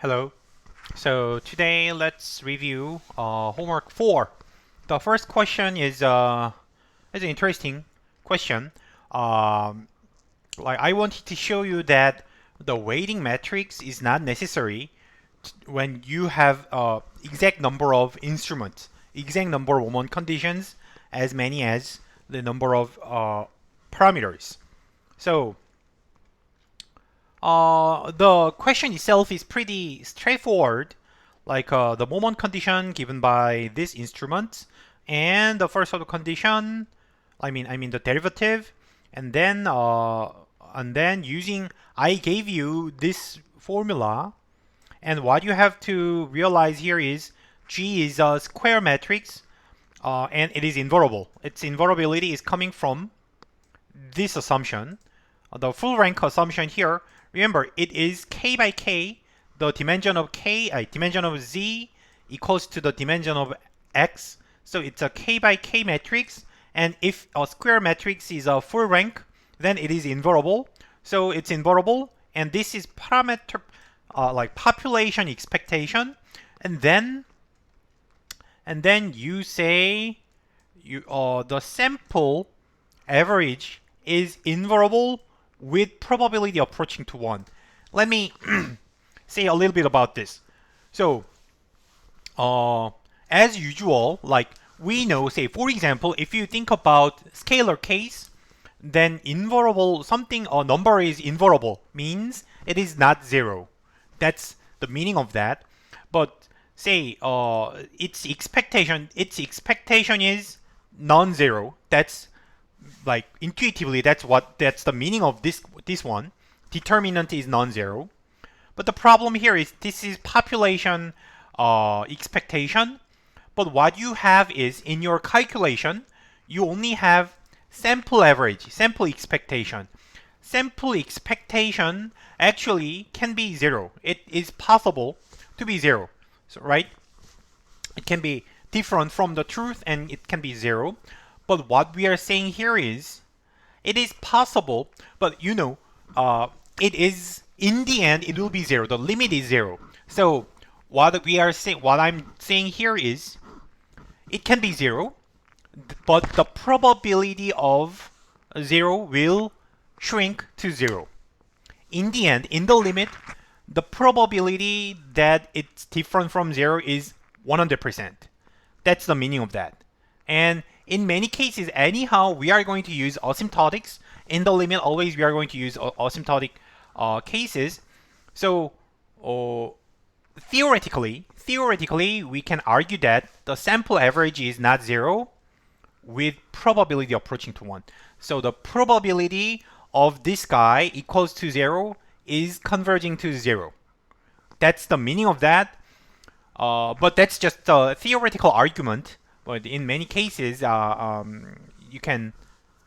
Hello. So today let's review homework 4. The first question is an interesting question. Um, like I wanted to show you that the weighting matrix is not necessary when you have exact number of instruments, exact number of moment conditions, as many as the number of parameters. So the question itself is pretty straightforward, like the moment condition given by this instrument, and the first order condition. I mean the derivative, and then using I gave you this formula, and what you have to realize here is G is a square matrix, and it is invertible. Its invertibility is coming from this assumption. The full rank assumption here, remember, it is k by k. The dimension of dimension of z equals to the dimension of x. So it's a k by k matrix. And if a square matrix is a full rank, then it is invertible. So it's invertible, and this is parameter like population expectation. And then you say the sample average is invertible with probability approaching to 1. Let me say a little bit about this. So, as usual, like we know, say for example, if you think about scalar case, then invertible, a number is invertible, means it is not 0. That's the meaning of that. But say its expectation is non-zero. That's like intuitively that's the meaning of this one. Determinant is non-zero. But the problem here is this is population expectation. But what you have is in your calculation, you only have sample average, sample expectation. Sample expectation actually can be 0. It is possible to be 0. So, right? It can be different from the truth and it can be 0. But what we are saying here is, it is possible, but it is in the end it will be 0. The limit is 0. So what I'm saying here is, it can be 0, but the probability of 0 will shrink to 0. In the end, in the limit, the probability that it's different from 0 is 100%. That's the meaning of that. And in many cases, anyhow, we are going to use asymptotics. In the limit, always we are going to use asymptotic cases. So theoretically, we can argue that the sample average is not 0 with probability approaching to 1. So the probability of this guy equals to 0 is converging to 0. That's the meaning of that. But that's just a theoretical argument. But in many cases, you can,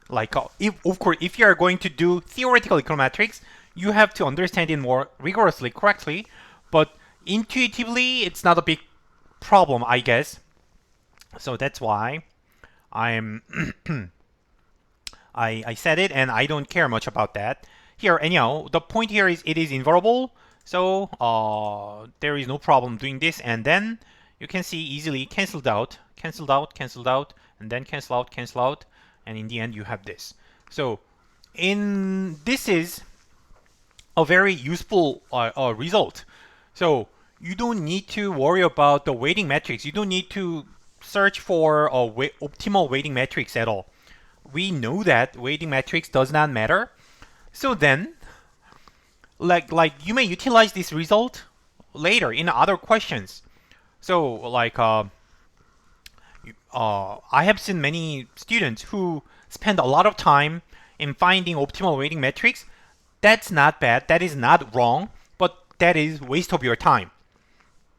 like, of course, if you are going to do theoretical econometrics, you have to understand it more rigorously, correctly. But intuitively, it's not a big problem, I guess. So that's why I'm I said it, and I don't care much about that. Here, anyhow, the point here is it is invertible. So there is no problem doing this, and then you can see easily canceled out, and then cancel out, and in the end you have this. So this is a very useful result. So you don't need to worry about the weighting matrix. You don't need to search for optimal weighting matrix at all. We know that weighting matrix does not matter. So then, like you may utilize this result later in other questions. So like I have seen many students who spend a lot of time in finding optimal weighting matrix. That's not bad. That is not wrong, but that is waste of your time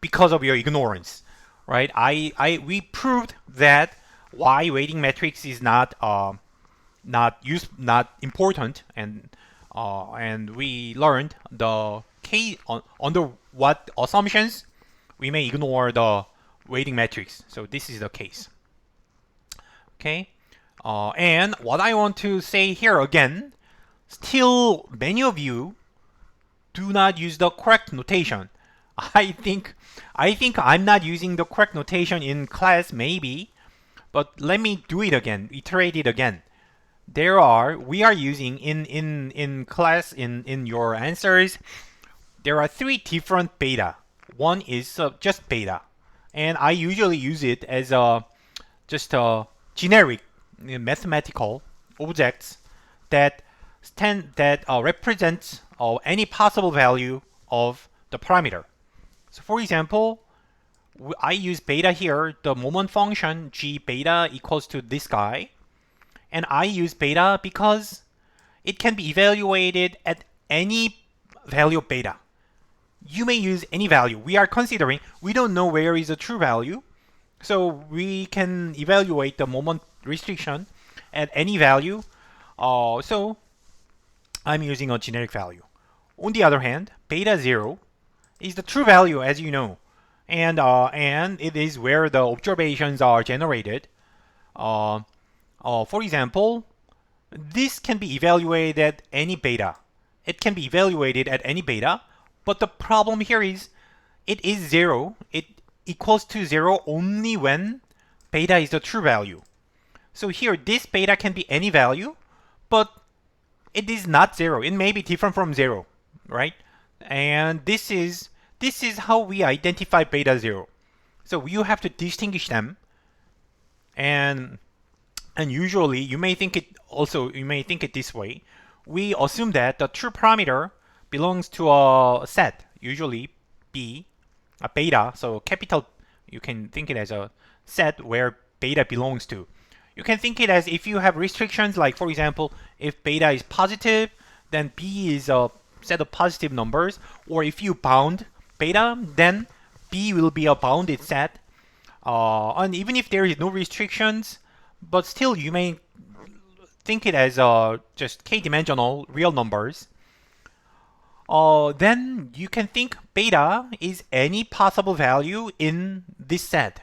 because of your ignorance, right? We proved that why weighting matrix is not important, and we learned the case under what assumptions we may ignore the weighting matrix. So this is the case. Okay, and what I want to say here again, still many of you do not use the correct notation. I think I'm not using the correct notation in class, maybe, but let me do it again, iterate it again. We are using in class, in your answers, there are three different beta. One is just beta, and I usually use it as just a generic mathematical objects that represents any possible value of the parameter. So for example, I use beta here, the moment function g beta equals to this guy, and I use beta because it can be evaluated at any value of beta. You may use any value. We are considering, we don't know where is the true value, so we can evaluate the moment restriction at any value. So I'm using a generic value. On the other hand, beta 0 is the true value, as you know, and it is where the observations are generated. For example, this can be evaluated at any beta. It can be evaluated at any beta, but the problem here is it is 0. It equals to 0 only when beta is the true value. So here, this beta can be any value, but it is not 0. It may be different from 0, right? And this is how we identify beta 0. So you have to distinguish them, and usually you may think it this way. We assume that the true parameter belongs to a set, usually B, a beta. So capital, you can think it as a set where beta belongs to. You can think it as if you have restrictions, like for example, if beta is positive, then B is a set of positive numbers, or if you bound beta, then B will be a bounded set. And even if there is no restrictions, but still you may think it as just k-dimensional real numbers. Then you can think beta is any possible value in this set,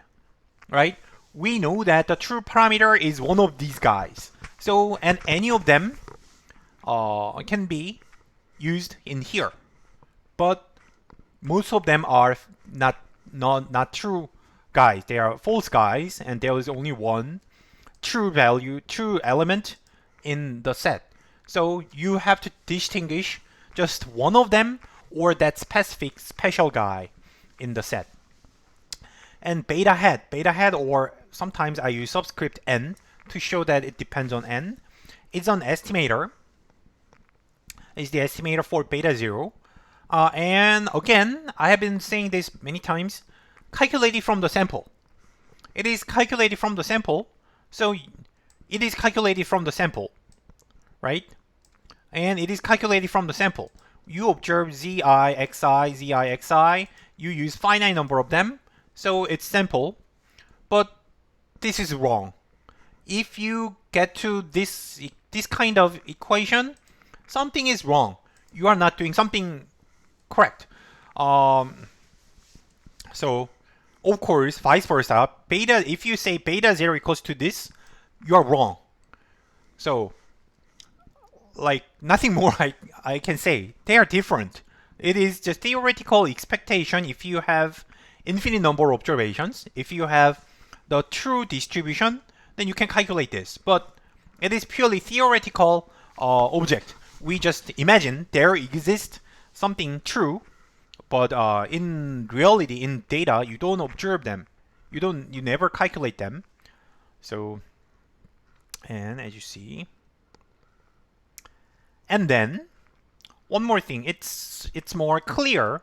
right? We know that the true parameter is one of these guys. So, and any of them can be used in here. But most of them are not true guys. They are false guys, and there is only one true element in the set. So you have to distinguish just one of them or that specific special guy in the set. And beta hat, or sometimes I use subscript n to show that it depends on n. It's an estimator. It's the estimator for beta 0. And again, I have been saying this many times, calculated from the sample. It is calculated from the sample, so it is calculated from the sample, right? And it is calculated from the sample. You observe zi, xi, you use finite number of them, so it's simple. But this is wrong. If you get to this kind of equation, something is wrong. You are not doing something correct. So, of course, vice versa. Beta, if you say beta 0 equals to this, you are wrong. So, like, nothing more I can say. They are different. It is just theoretical expectation if you have infinite number of observations. If you have the true distribution, then you can calculate this. But it is purely theoretical object. We just imagine there exists something true, but in reality, in data, you don't observe them. You never calculate them. So, and as you see, and then one more thing, it's more clear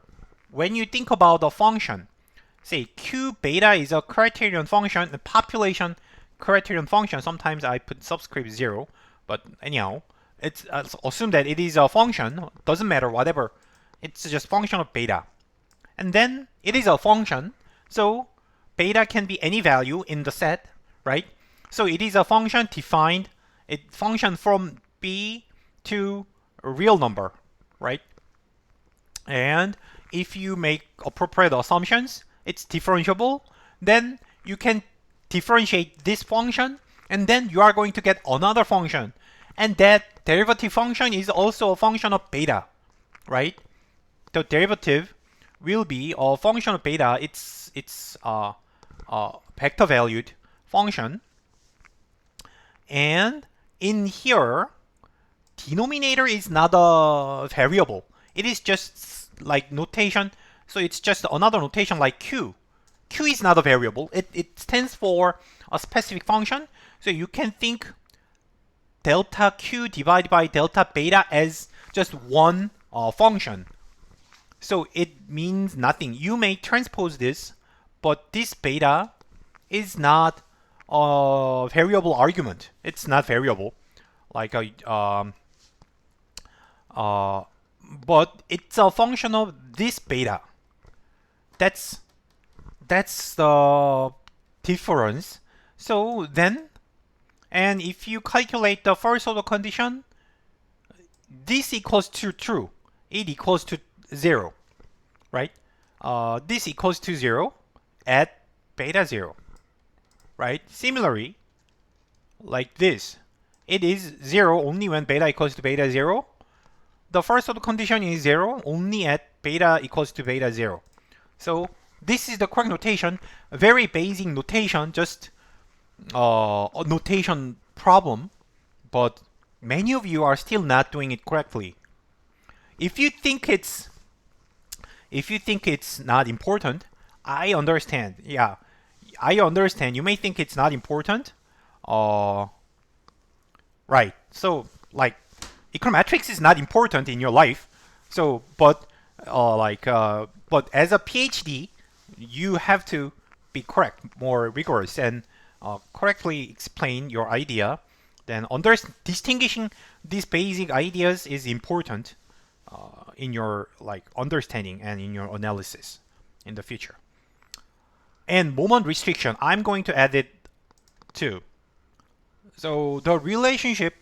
when you think about the function. Say Q beta is a criterion function, the population criterion function. Sometimes I put subscript 0, but anyhow, it's assume that it is a function. Doesn't matter, whatever. It's just function of beta. And then it is a function, so beta can be any value in the set, right? So it is a function defined, it function from B to a real number, right? And if you make appropriate assumptions, it's differentiable, then you can differentiate this function, and then you are going to get another function. And that derivative function is also a function of beta, right? The derivative will be a function of beta. It's vector valued function, and in here denominator is not a variable. It is just like notation. So it's just another notation like q. Q is not a variable. It stands for a specific function. So you can think delta q divided by delta beta as just one function. So it means nothing. You may transpose this, but this beta is not a variable argument. It's not variable. Like but it's a function of this beta. That's the difference. So then, and if you calculate the first order condition, this equals to true. It equals to 0, right? This equals to 0 at beta 0, right? Similarly, like this, it is 0 only when beta equals to beta 0. The first order condition is 0 only at beta equals to beta 0. So this is the correct notation. Very basic notation, just a notation problem, but many of you are still not doing it correctly. If you think it's not important, I understand. Yeah, I understand. You may think it's not important. Right. So like econometrics is not important in your life. So but as a PhD, you have to be correct, more rigorous, and correctly explain your idea. Then distinguishing these basic ideas is important in your understanding and in your analysis in the future. And moment restriction, I'm going to add it too. So the relationship,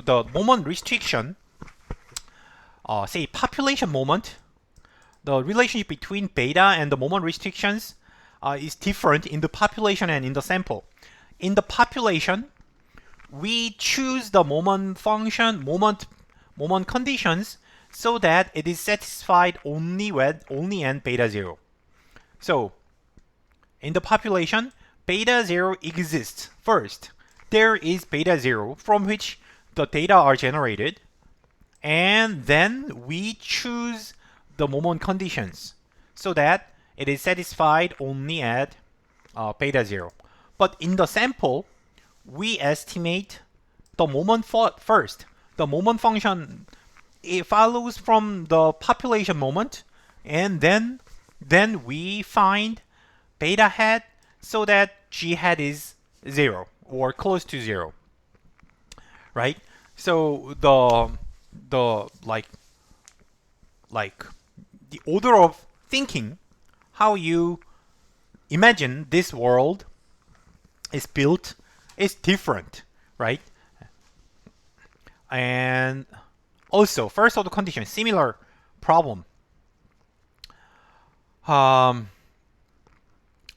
the moment restriction, say population moment, the relationship between beta and the moment restrictions is different in the population and in the sample. In the population, we choose the moment function, moment conditions, so that it is satisfied only n beta 0. So in the population, beta 0 exists first. There is beta 0 from which the data are generated, and then we choose the moment conditions so that it is satisfied only at beta 0. But in the sample, we estimate the moment first. The moment function, it follows from the population moment, and then we find beta hat so that g hat is 0 or close to 0, right? So the order of thinking, how you imagine this world is built, is different, right? And also first order condition, similar problem.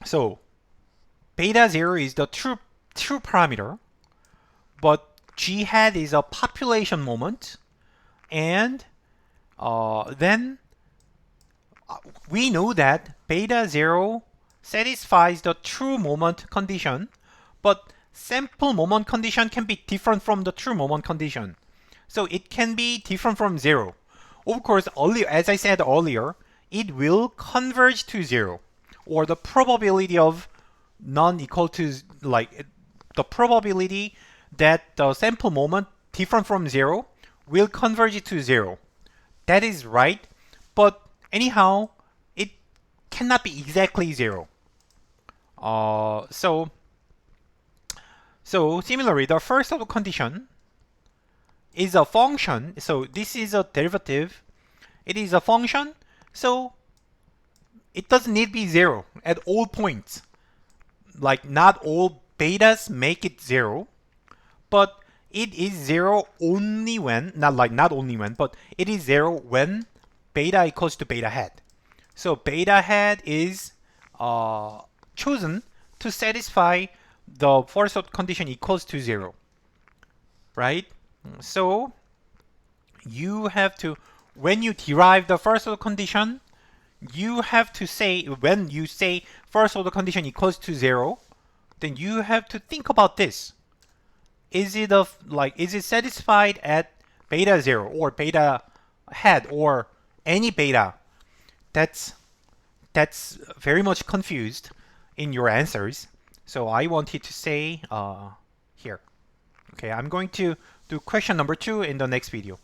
So beta 0 is the true parameter, but g hat is a population moment, and then we know that beta 0 satisfies the true moment condition, but sample moment condition can be different from the true moment condition. So it can be different from 0. Of course, as I said earlier, it will converge to 0, or the probability of non-equal to, the probability that the sample moment different from 0 will converge to 0. That is right, but anyhow, it cannot be exactly 0. So similarly, the first order condition is a function. So this is a derivative. It is a function. So it doesn't need to be 0 at all points. Like not all betas make it 0, but it is 0 only when, not only when, but it is 0 when beta equals to beta hat. So beta hat is chosen to satisfy the first order condition equals to 0, right? So you have to, when you derive the first order condition, you have to say, when you say first order condition equals to 0, then you have to think about this. Is it satisfied at beta 0 or beta hat or any beta? That's very much confused in your answers. So I wanted to say here. Okay, I'm going to do question number 2 in the next video.